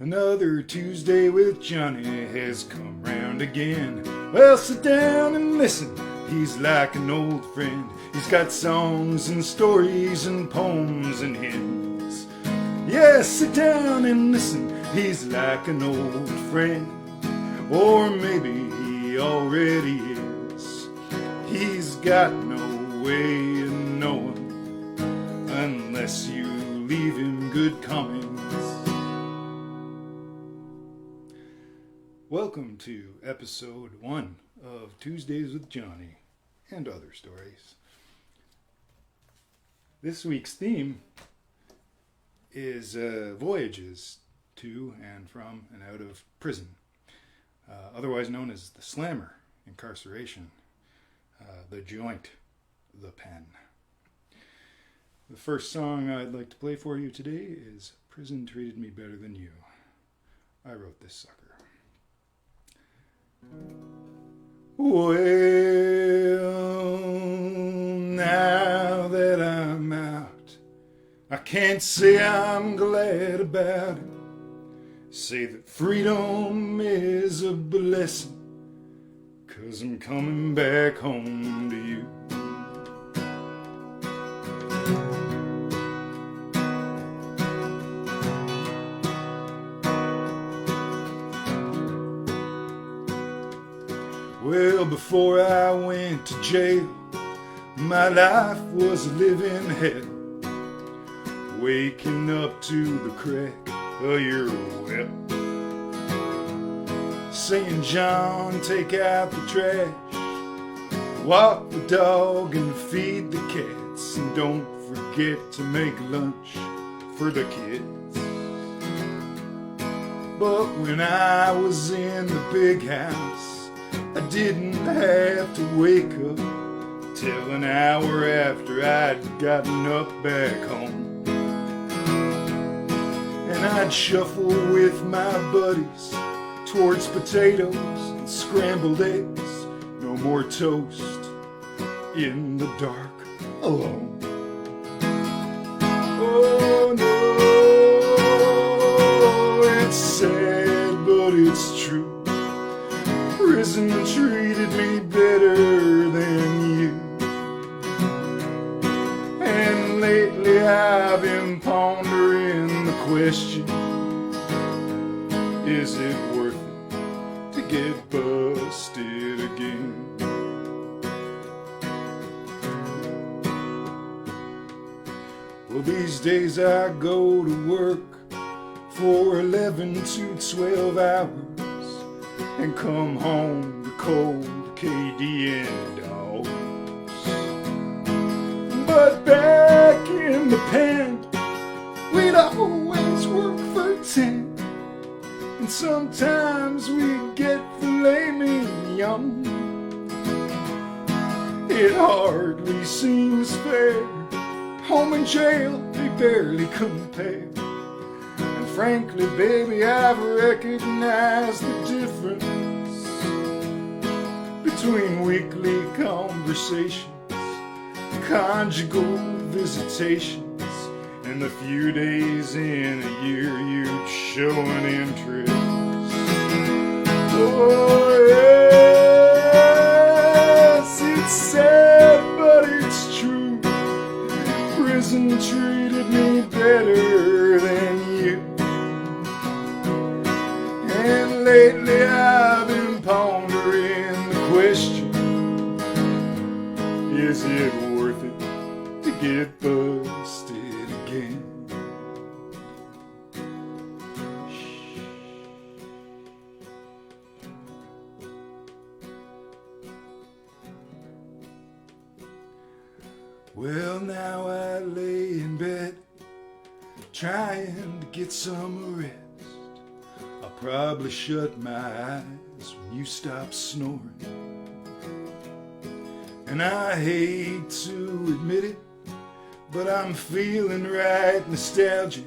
Another Tuesday with Johnny has come round again. Well, sit down and listen, he's like an old friend. He's got songs and stories and poems and hymns. Yes, sit down and listen, he's like an old friend. Or maybe he already is. He's got no way of knowing unless you leave him good comments. Welcome to episode 1 of Tuesdays with Johnny and other stories. This week's theme is voyages to and from and out of prison, otherwise known as the slammer, incarceration, the joint, the pen. The first song I'd like to play for you today is Prison Treated Me Better Than You. I wrote this sucker. Well, now that I'm out, I can't say I'm glad about it. Say that freedom is a blessing, 'cause I'm coming back home to you. Well, before I went to jail, my life was a living hell. Waking up to the crack of your whip, saying, John, take out the trash, walk the dog and feed the cats, and don't forget to make lunch for the kids. But when I was in the big house, I didn't have to wake up till an hour after I'd gotten up back home. And I'd shuffle with my buddies towards potatoes and scrambled eggs. No more toast in the dark alone. Oh no, it's sad but it's true. Prison treated me better than you. And lately I've been pondering the question, is it worth it to get busted again? Well, these days I go to work for 11 to 12 hours and come home to cold KD and dogs. But back in the pen, we'd always work for 10, and sometimes we'd get filet mignon. It hardly seems fair. Home and jail, they barely compare. And frankly, baby, I've recognized the difference between weekly conversations, conjugal visitations, and the few days in a year you'd show an interest. Oh yes, it's sad but it's true. Prison treated me better than you. And lately I've been pondering the question, is it worth it to get busted again? Well, now I lay in bed trying to get some rest. I'll probably shut my eyes when you stop snoring. And I hate to admit it, but I'm feeling right nostalgic.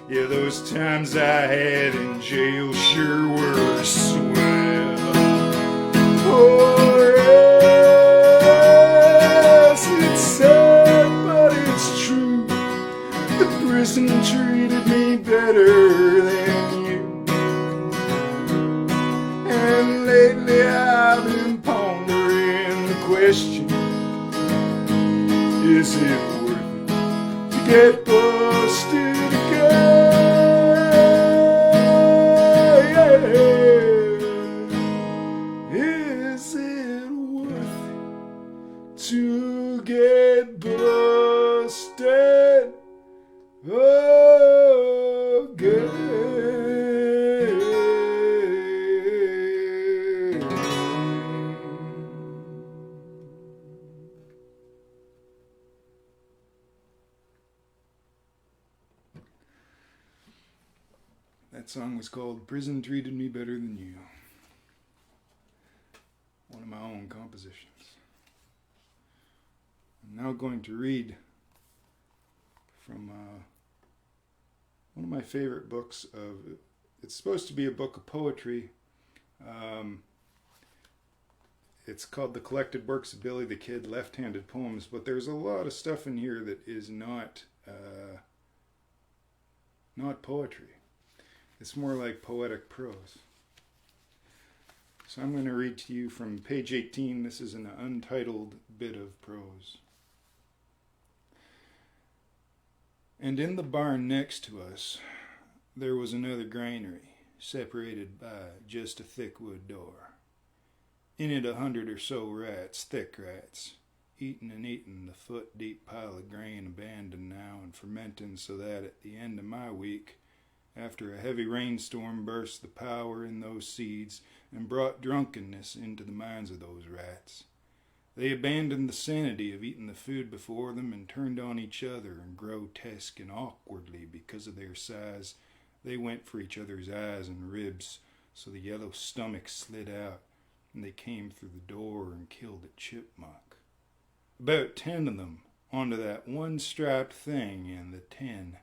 Yeah, those times I had in jail sure were swell. Oh yes, it's sad but it's true. The prison treated me better than you. the question, is it worth it to get busted again? Is it worth it to get busted again? That song was called Prison Treated Me Better Than You. One of my own compositions. I'm now going to read from one of my favorite books of, it's supposed to be a book of poetry. It's called The Collected Works of Billy the Kid, Left-Handed Poems, but there's a lot of stuff in here that is not poetry. It's more like poetic prose. So I'm going to read to you from page 18. This is an untitled bit of prose. And in the barn next to us, there was another granary, separated by just a thick wood door. In it 100 or so rats, thick rats, eating and eating the foot-deep pile of grain abandoned now and fermenting so that at the end of my week, after a heavy rainstorm burst the power in those seeds and brought drunkenness into the minds of those rats. They abandoned the sanity of eating the food before them and turned on each other, and grotesque and awkwardly because of their size, they went for each other's eyes and ribs, so the yellow stomachs slid out, and they came through the door and killed a chipmunk. About 10 of them onto that one striped thing, and the 10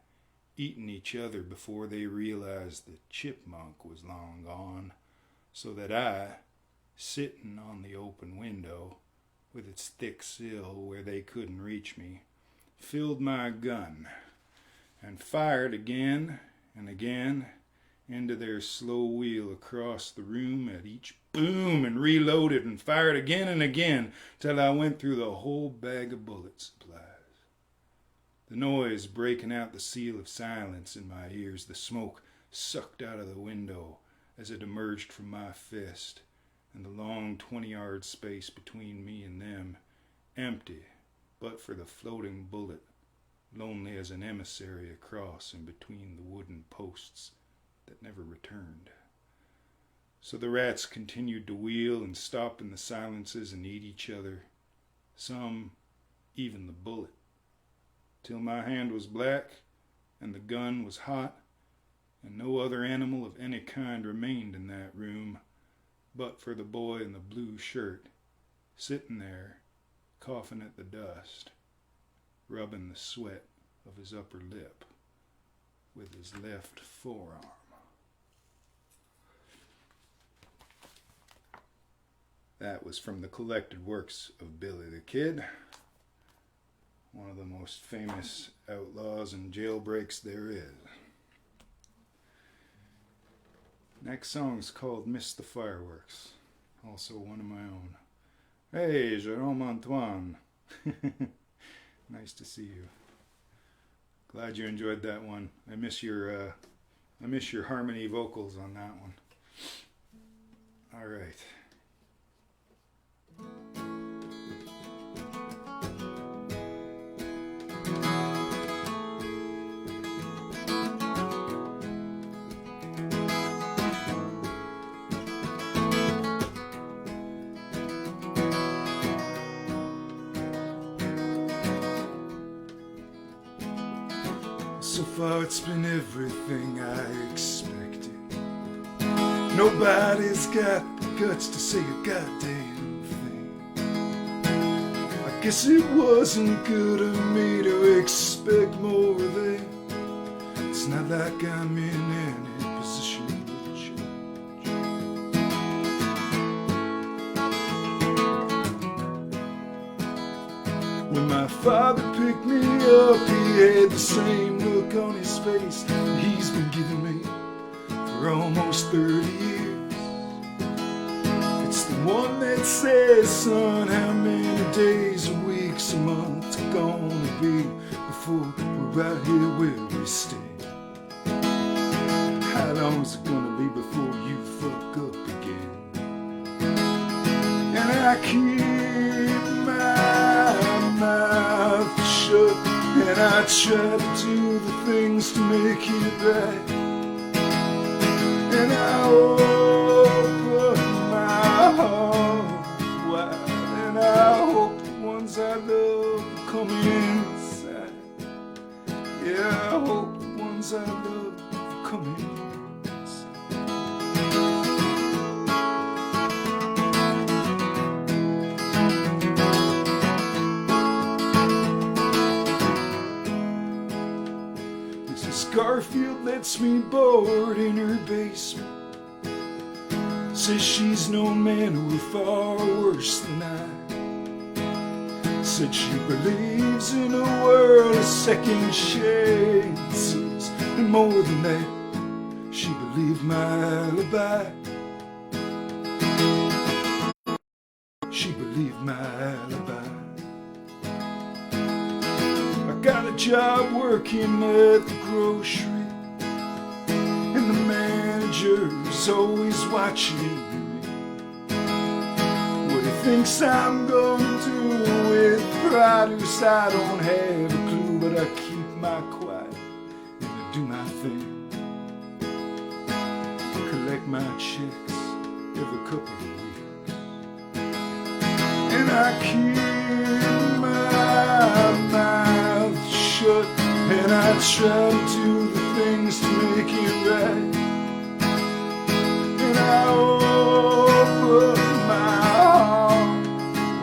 eating each other before they realized the chipmunk was long gone, so that I, sitting on the open window, with its thick sill where they couldn't reach me, filled my gun, and fired again and again into their slow wheel across the room at each boom, and reloaded and fired again and again till I went through the whole bag of bullet supplies. The noise breaking out the seal of silence in my ears, the smoke sucked out of the window as it emerged from my fist, and the long 20-yard space between me and them, empty but for the floating bullet, lonely as an emissary across and between the wooden posts that never returned. So the rats continued to wheel and stop in the silences and eat each other, some even the bullet, till my hand was black and the gun was hot, and no other animal of any kind remained in that room but for the boy in the blue shirt, sitting there, coughing at the dust, rubbing the sweat of his upper lip with his left forearm. That was from the collected works of Billy the Kid, one of the most famous outlaws and jailbreaks there is. Next song's called Miss the Fireworks, also one of my own. Hey, Jerome Antoine. Nice to see you. Glad you enjoyed that one. I miss your harmony vocals on that one. All right. So far it's been everything I expected. Nobody's got the guts to say a goddamn thing. I guess it wasn't good of me to expect more of them. It's not like I'm in any position to judge. When my father picked me up, he had the same look on his face he's been giving me for almost 30 years. It's the one that says, son, how days, a weeks, a month gonna be before we're right here where we stay? How long is it gonna be before you fuck up again? And I keep my mouth shut, and I try to do the things to make it right. And I open my heart wide, and I hope the ones I love come inside. Yeah, I hope the ones I love come inside. Garfield lets me board in her basement. Says she's known men who are far worse than I. Said she believes in a world of second chances, and more than that, she believed my alibi. She believed my alibi. Got a job working at the grocery, and the manager's always watching me. What he thinks I'm gonna do with produce, I don't have a clue, but I keep my quiet and I do my thing. I collect my checks every couple of weeks, and I keep my mouth shut, and I try to do the things to make it right. And I open my heart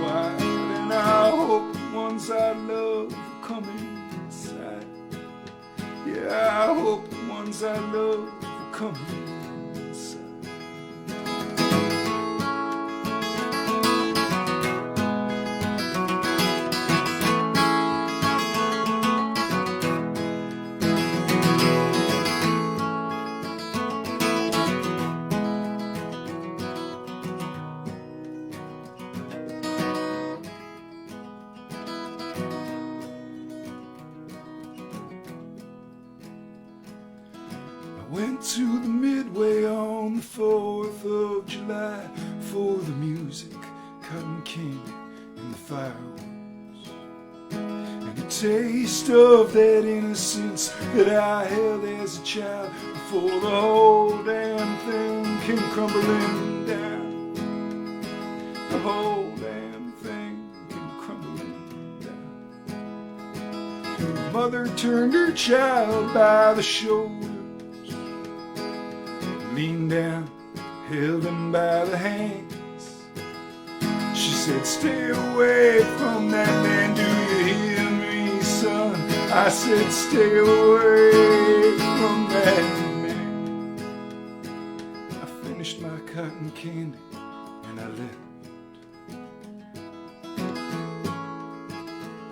wide, and I hope the ones I love will come inside. Yeah, I hope the ones I love will come inside. Went to the Midway on the 4th of July for the music, cotton candy, and the fireworks, and a taste of that innocence that I held as a child before the whole damn thing came crumbling down. The whole damn thing came crumbling down. The mother turned her child by the shoulder, leaned down, held him by the hands. She said, stay away from that man, do you hear me, son? I said, stay away from that man. I finished my cotton candy and I left.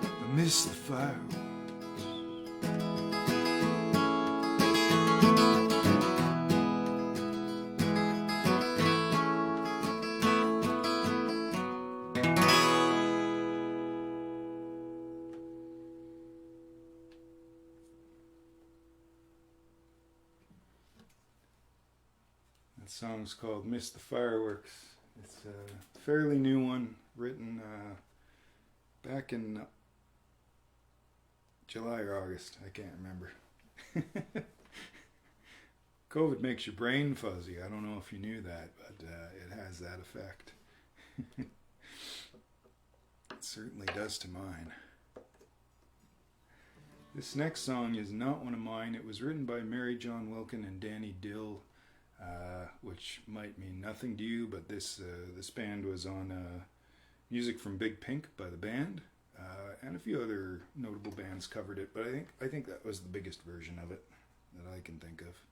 I missed the fireworks. The song's called Miss the Fireworks. It's a fairly new one, written back in July or August. I can't remember. COVID makes your brain fuzzy. I don't know if you knew that, but it has that effect. It certainly does to mine. This next song is not one of mine. It was written by Mary John Wilkin and Danny Dill, which might mean nothing to you, but this band was on music from Big Pink by the band, and a few other notable bands covered it, but I think that was the biggest version of it that I can think of.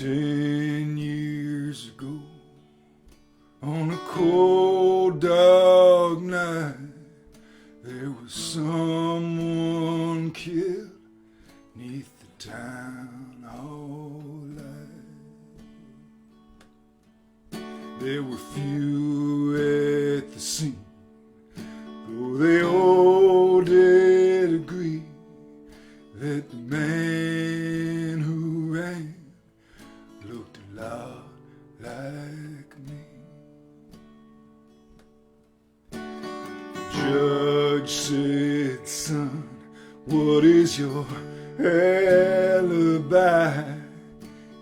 10 years ago, on a cold dark night, there was someone killed 'neath the town hall light. There were few at the scene, though they all did agree that the man who ran looked a lot like me. The judge said, son, what is your alibi?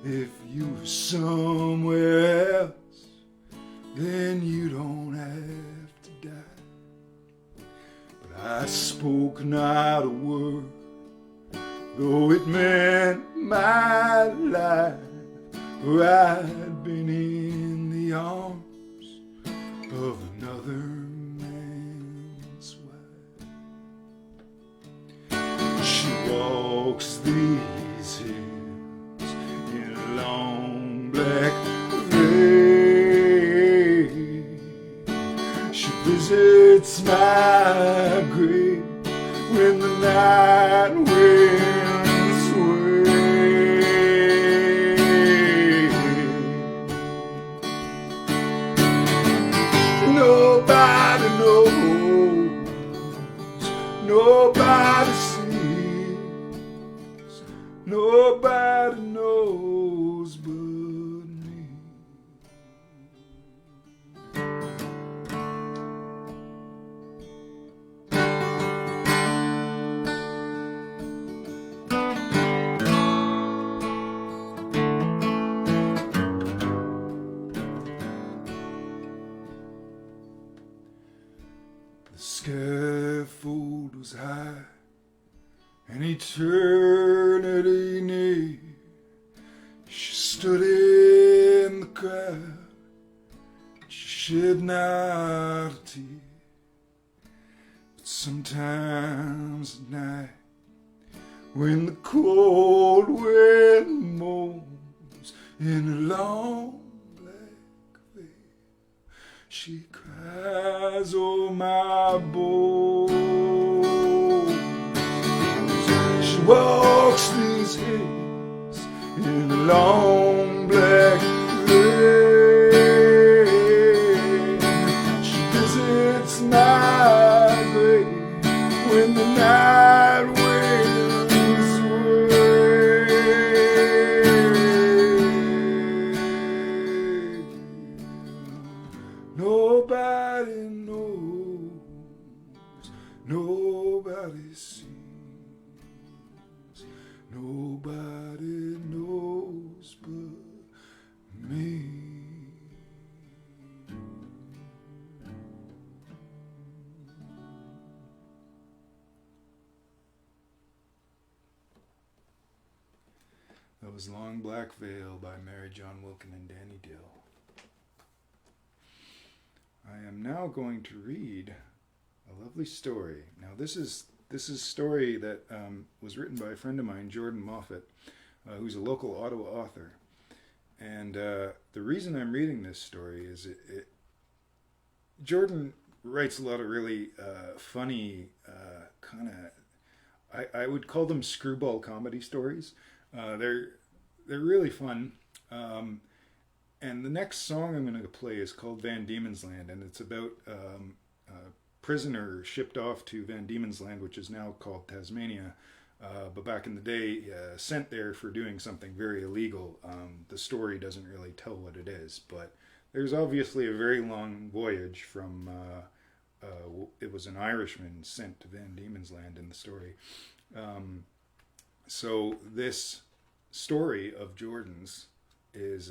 If you were somewhere else, then you don't have to die. But I spoke not a word, though it meant my life, for I'd been in the arms of another man's wife. She walks these hills in a long black veil. She visits my grave when the night winds sway. Nobody knows, nobody sees, nobody knows but me. The scaffold was high and eternity near. She stood in the crowd, she shed not a tear. But sometimes at night, when the cold wind moans in a long black veil, she cries, oh my bones. She walks these hills in a long black veil. She visits my grave when the night winds sway. Nobody knows, nobody sees, nobody knows but me. That was Long Black Veil by Mary John Wilkin and Danny Dill. I am now going to read a lovely story. Now this is a story that was written by a friend of mine, Jordan Moffatt, who's a local Ottawa author. And the reason I'm reading this story is Jordan writes a lot of really funny kind of, I would call them screwball comedy stories. They're really fun. And the next song I'm going to play is called Van Diemen's Land, and it's about a prisoner shipped off to Van Diemen's Land, which is now called Tasmania, but back in the day sent there for doing something very illegal. The story doesn't really tell what it is, but there's obviously a very long voyage from, it was an Irishman sent to Van Diemen's Land in the story. So this story of Jordan's is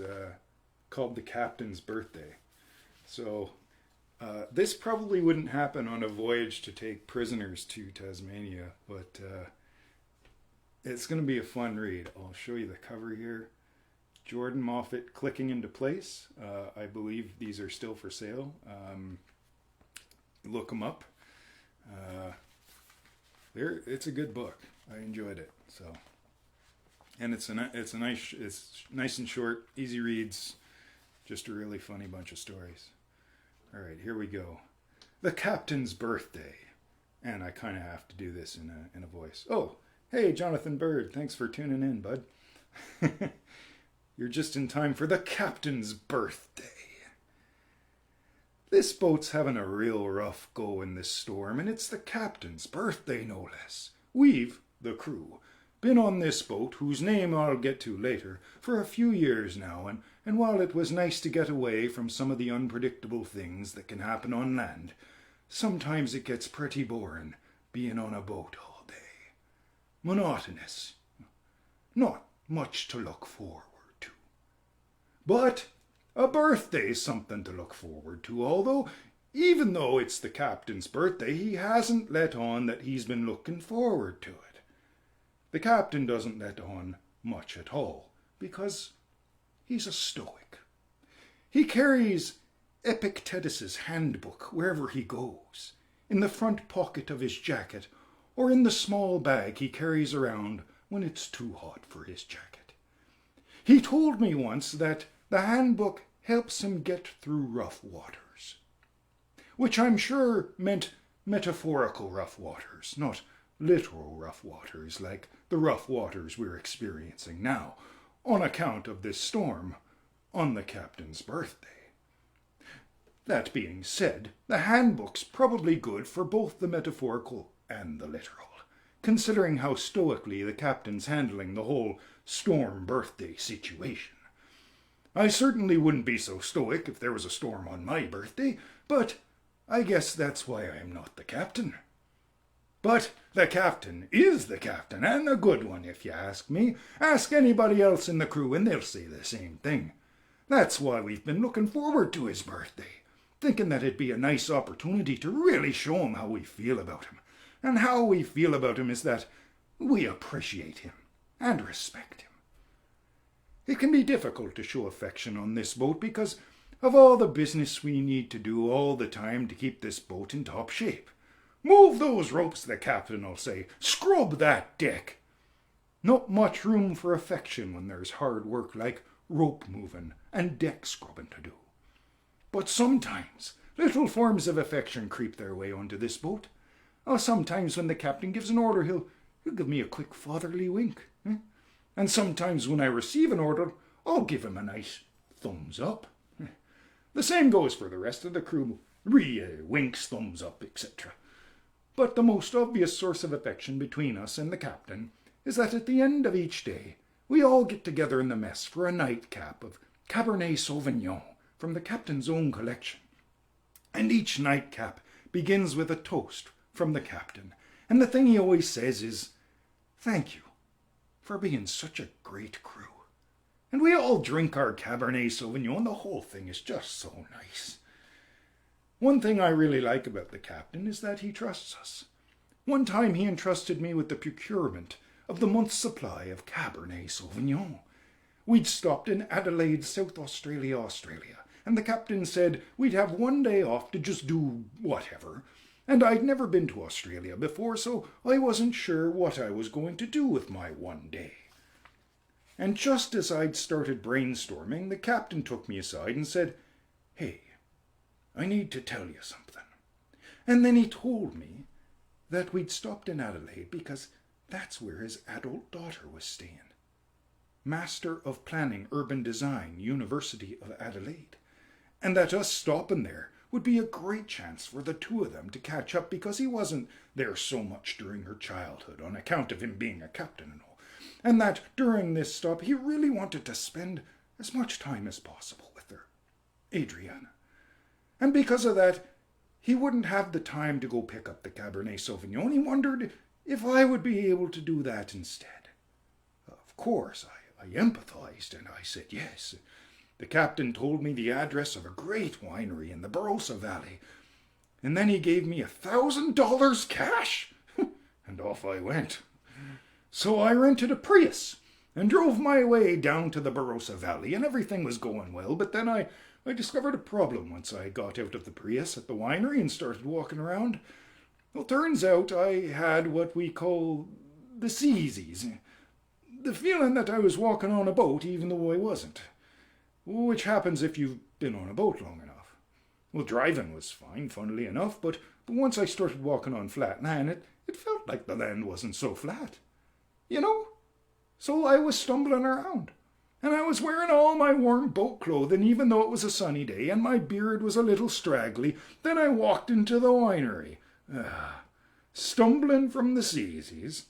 called The Captain's Birthday. So this probably wouldn't happen on a voyage to take prisoners to Tasmania, but it's going to be a fun read. I'll show you the cover here. Jordan Moffatt clicking into place. I believe these are still for sale. Look them up. It's a good book. I enjoyed it. So And it's nice and short, easy reads, just a really funny bunch of stories. All right, here we go. The Captain's Birthday. And I kind of have to do this in a voice. Oh, hey, Jonathan Bird. Thanks for tuning in, bud. You're just in time for the Captain's Birthday. This boat's having a real rough go in this storm, and it's the Captain's birthday, no less. We've, the crew, been on this boat, whose name I'll get to later, for a few years now, and while it was nice to get away from some of the unpredictable things that can happen on land, sometimes it gets pretty boring being on a boat all day. Monotonous. Not much to look forward to. But a birthday's something to look forward to, although even though it's the Captain's birthday, he hasn't let on that he's been looking forward to it. The Captain doesn't let on much at all, because he's a stoic. He carries Epictetus's handbook wherever he goes, in the front pocket of his jacket, or in the small bag he carries around when it's too hot for his jacket. He told me once that the handbook helps him get through rough waters, which I'm sure meant metaphorical rough waters, not literal rough waters like the rough waters we're experiencing now on account of this storm on the Captain's birthday. That being said, the handbook's probably good for both the metaphorical and the literal, considering how stoically the Captain's handling the whole storm birthday situation. I certainly wouldn't be so stoic if there was a storm on my birthday, but I guess that's why I'm not the Captain. But the Captain is the Captain, and a good one if you ask me. Ask anybody else in the crew and they'll say the same thing. That's why we've been looking forward to his birthday, thinking that it'd be a nice opportunity to really show him how we feel about him. And how we feel about him is that we appreciate him and respect him. It can be difficult to show affection on this boat because of all the business we need to do all the time to keep this boat in top shape. Move those ropes, the Captain will say. Scrub that deck. Not much room for affection when there's hard work like rope moving and deck scrubbing to do. But sometimes little forms of affection creep their way onto this boat. Oh, sometimes when the Captain gives an order, he'll give me a quick fatherly wink. And sometimes when I receive an order, I'll give him a nice thumbs up. The same goes for the rest of the crew. Winks, thumbs up, etc. But the most obvious source of affection between us and the Captain is that at the end of each day, we all get together in the mess for a nightcap of Cabernet Sauvignon from the Captain's own collection. And each nightcap begins with a toast from the Captain. And the thing he always says is, "Thank you for being such a great crew." And we all drink our Cabernet Sauvignon. The whole thing is just so nice. One thing I really like about the Captain is that he trusts us. One time he entrusted me with the procurement of the month's supply of Cabernet Sauvignon. We'd stopped in Adelaide, South Australia, and the Captain said we'd have one day off to just do whatever. And I'd never been to Australia before, so I wasn't sure what I was going to do with my one day. And just as I'd started brainstorming, the Captain took me aside and said, "Hey, I need to tell you something." And then he told me that we'd stopped in Adelaide because that's where his adult daughter was staying. Master of Planning Urban Design, University of Adelaide. And that us stopping there would be a great chance for the two of them to catch up because he wasn't there so much during her childhood on account of him being a captain and all. And that during this stop he really wanted to spend as much time as possible with her, Adriana. And because of that, he wouldn't have the time to go pick up the Cabernet Sauvignon. He wondered if I would be able to do that instead. Of course, I empathized and I said yes. The Captain told me the address of a great winery in the Barossa Valley, and then he gave me $1,000 cash, and off I went. So I rented a Prius and drove my way down to the Barossa Valley, and everything was going well, but then I discovered a problem once I got out of the Prius at the winery and started walking around. Well, turns out I had what we call the seasies. the feeling that I was walking on a boat even though I wasn't, which happens if you've been on a boat long enough. Well, driving was fine, funnily enough, but once I started walking on flat land, it felt like the land wasn't so flat. You know? So I was stumbling around, and I was wearing all my warm boat clothing even though it was a sunny day, and my beard was a little straggly. Then I walked into the winery, stumbling from the seasies,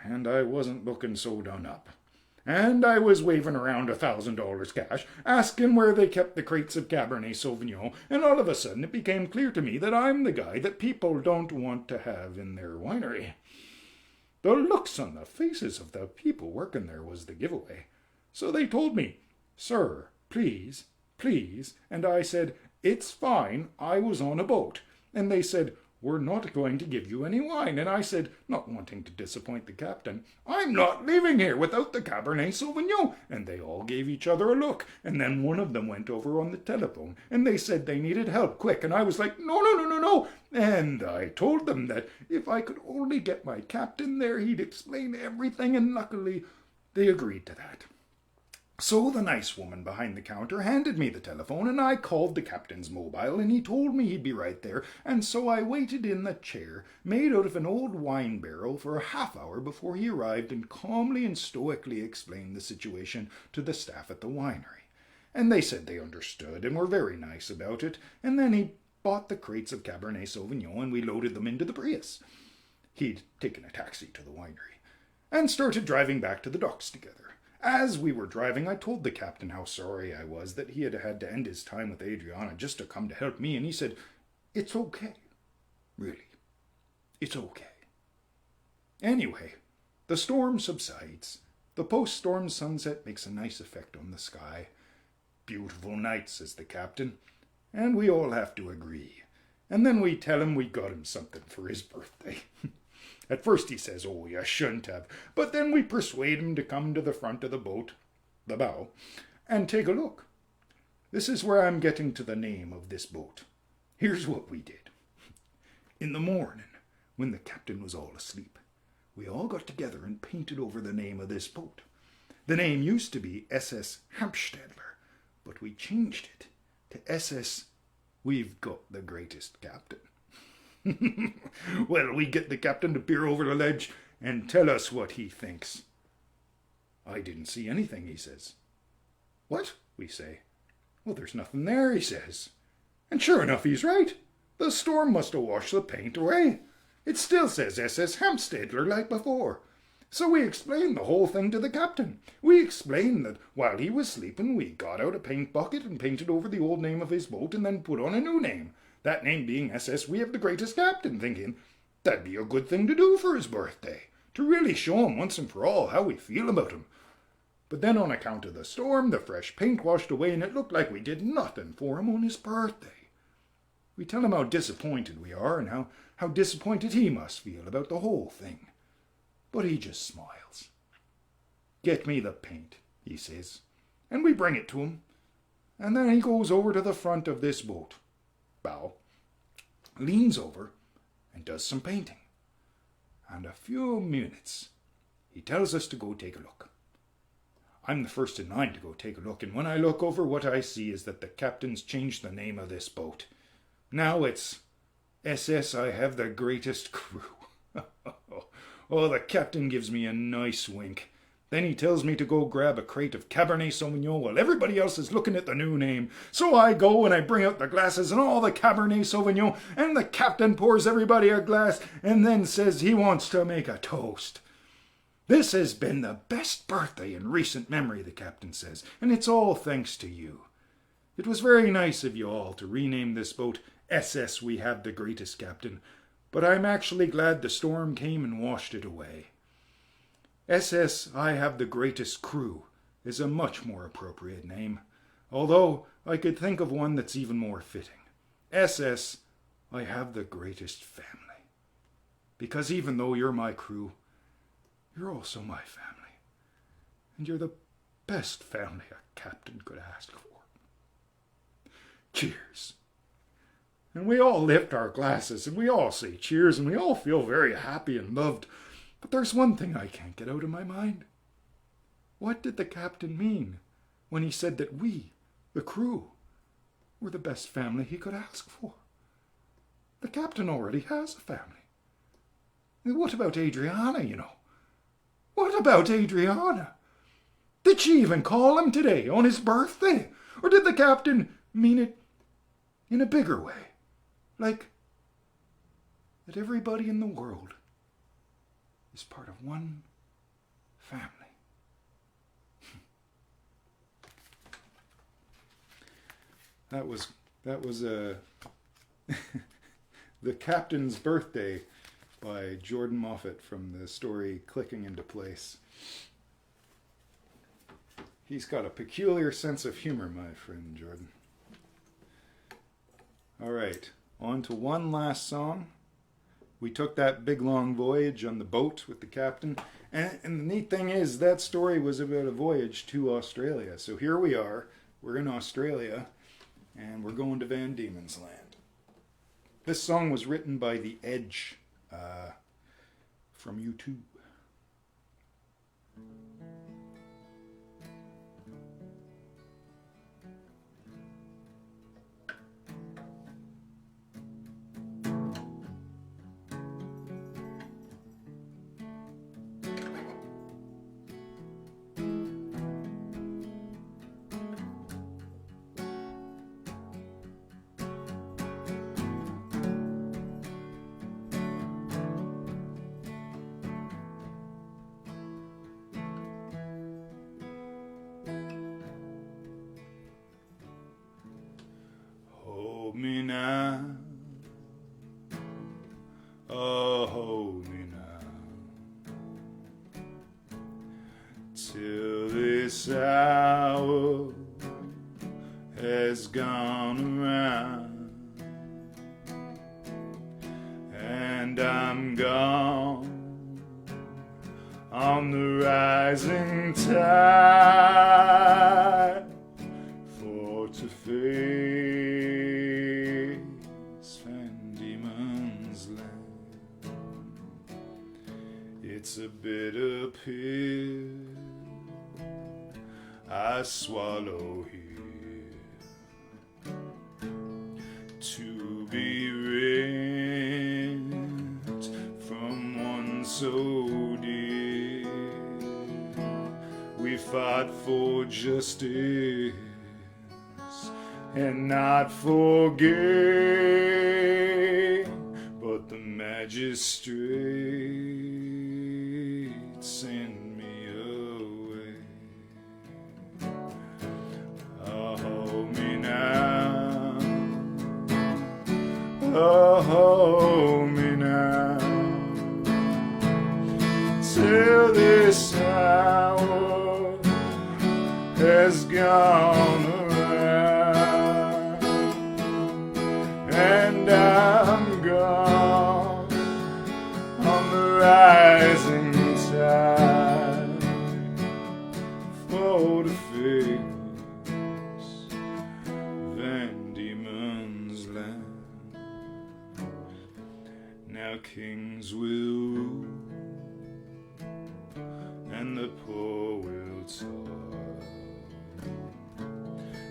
and I wasn't looking so done up. And I was waving around $1,000 cash, asking where they kept the crates of Cabernet Sauvignon, and all of a sudden it became clear to me that I'm the guy that people don't want to have in their winery. The looks on the faces of the people working there was the giveaway. So they told me, "Sir, please, please," and I said, "It's fine, I was on a boat." And they said, "We're not going to give you any wine." And I said, not wanting to disappoint the captain, "I'm not leaving here without the Cabernet Sauvignon." And they all gave each other a look. And then one of them went over on the telephone, and they said they needed help quick. And I was like, no, no, no, no, no. And I told them that if I could only get my captain there, he'd explain everything. And luckily, they agreed to that. So the nice woman behind the counter handed me the telephone, and I called the captain's mobile, and he told me he'd be right there. And so I waited in the chair, made out of an old wine barrel, for a half hour before he arrived and calmly and stoically explained the situation to the staff at the winery. And they said they understood and were very nice about it. And then he bought the crates of Cabernet Sauvignon, and we loaded them into the Prius. He'd taken a taxi to the winery and started driving back to the docks together. As we were driving, I told the captain how sorry I was that he had had to end his time with Adriana just to come to help me, and he said, "It's okay. Really, it's okay." Anyway, the storm subsides. The post-storm sunset makes a nice effect on the sky. "Beautiful night," says the captain, and we all have to agree. And then we tell him we got him something for his birthday. At first he says, "Oh, you shouldn't have," but then we persuade him to come to the front of the boat, the bow, and take a look. This is where I'm getting to the name of this boat. Here's what we did. In the morning, when the captain was all asleep, we all got together and painted over the name of this boat. The name used to be SS Hampstadler, but we changed it to SS We've Got the Greatest Captain. Well, we get the captain to peer over the ledge and tell us what he thinks. "I didn't see anything," he says. "What?" we say. "Well, there's nothing there," he says. And sure enough, he's right. The storm must have washed the paint away. It still says SS Hampstadler like before. So we explained the whole thing to the captain. We explained that while he was sleeping, we got out a paint bucket and painted over the old name of his boat and then put on a new name. That name being SS We Have the Greatest Captain, thinking that'd be a good thing to do for his birthday, to really show him once and for all how we feel about him. But then on account of the storm, the fresh paint washed away and it looked like we did nothing for him on his birthday. We tell him how disappointed we are and how disappointed he must feel about the whole thing. But he just smiles. "Get me the paint," he says, and we bring it to him. And then he goes over to the front of this boat, bow, leans over and does some painting. And a few minutes, he tells us to go take a look. I'm the first in line to go take a look, and when I look over, what I see is that the captain's changed the name of this boat. Now it's SS I Have the Greatest Crew. Oh, the captain gives me a nice wink. Then he tells me to go grab a crate of Cabernet Sauvignon while everybody else is looking at the new name. So I go and I bring out the glasses and all the Cabernet Sauvignon, and the captain pours everybody a glass and then says he wants to make a toast. "This has been the best birthday in recent memory," the captain says, "and it's all thanks to you. It was very nice of you all to rename this boat SS We Have the Greatest Captain, but I'm actually glad the storm came and washed it away. SS I Have the Greatest Crew is a much more appropriate name, although I could think of one that's even more fitting. SS I Have the Greatest Family. Because even though you're my crew, you're also my family, and you're the best family a captain could ask for. Cheers." And we all lift our glasses, and we all say cheers, and we all feel very happy and loved. But there's one thing I can't get out of my mind. What did the captain mean when he said that we, the crew, were the best family he could ask for? The captain already has a family. What about Adriana, you know? What about Adriana? Did she even call him today on his birthday? Or did the captain mean it in a bigger way? Like that everybody in the world is part of one family. That was The Captain's Birthday by Jordan Moffatt from the story Clicking into Place. He's got a peculiar sense of humor, my friend Jordan. All right, on to one last song. We took that big long voyage on the boat with the captain. And the neat thing is, that story was about a voyage to Australia. So here we are, we're in Australia, and we're going to Van Diemen's Land. This song was written by The Edge from U2. Hold me now, oh hold me now, till this hour has gone around, and I'm gone on the rising tide, for to face Van Diemen's Land. It's a bitter pill I swallow here, to be rent from one so dear. We fought for justice and not for gain, but the magistrate sent me away. Oh, hold me now, oh, hold me now, till this hour has gone around, and I'm gone on the rising tide, for to face Van Diemen's Land. Now kings will rule, and the poor will toil,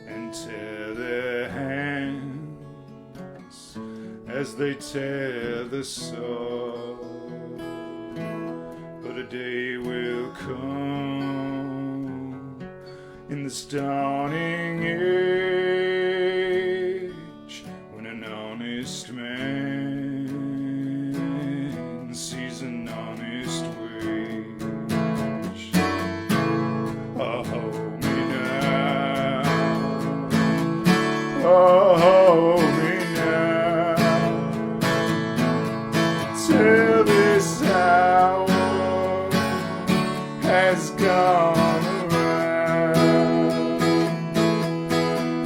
and tear their hands as they tear the soil. But a day will come in this dawning age, when an honest man sees an honest wage. Oh, hold me now, oh, hold me now, till this hour has gone around,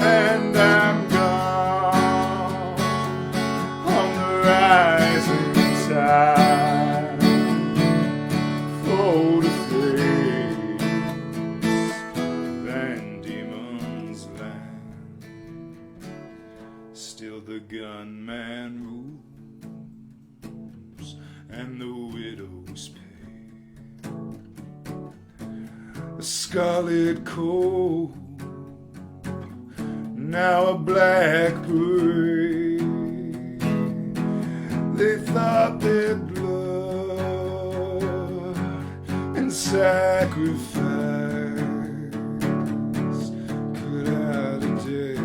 and I'm gone on the rising tide, for to face Van Diemen's Land. Still the gunman rules, and the widows pay. The scarlet coat, now a blackbird. They thought that blood and sacrifice could out of death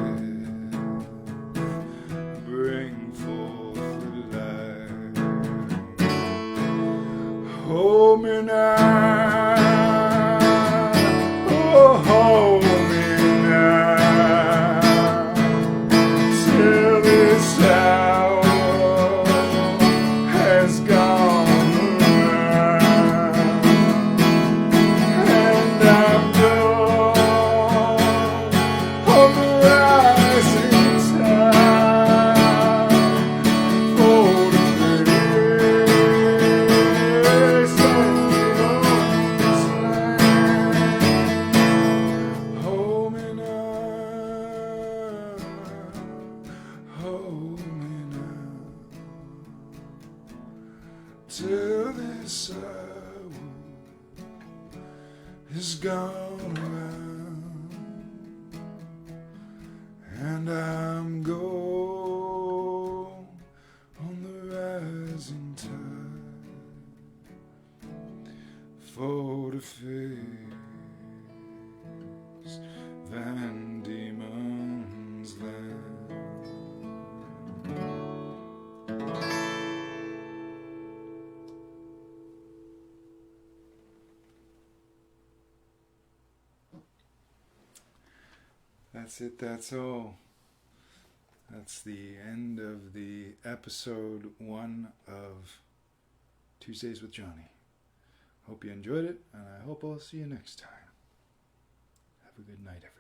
bring forth life. Hold me now, oh, hold me now, till this hour has gone around, and I'm done on the rising tide for the grace of this land. Hold me now, hold me now, till this hour is gone around, and I'm going on the rising tide for the face Van Diemen's land. That's it, that's all. That's the end of the episode 1 of Tuesdays with Johnny. Hope you enjoyed it, and I hope I'll see you next time. Have a good night, everyone.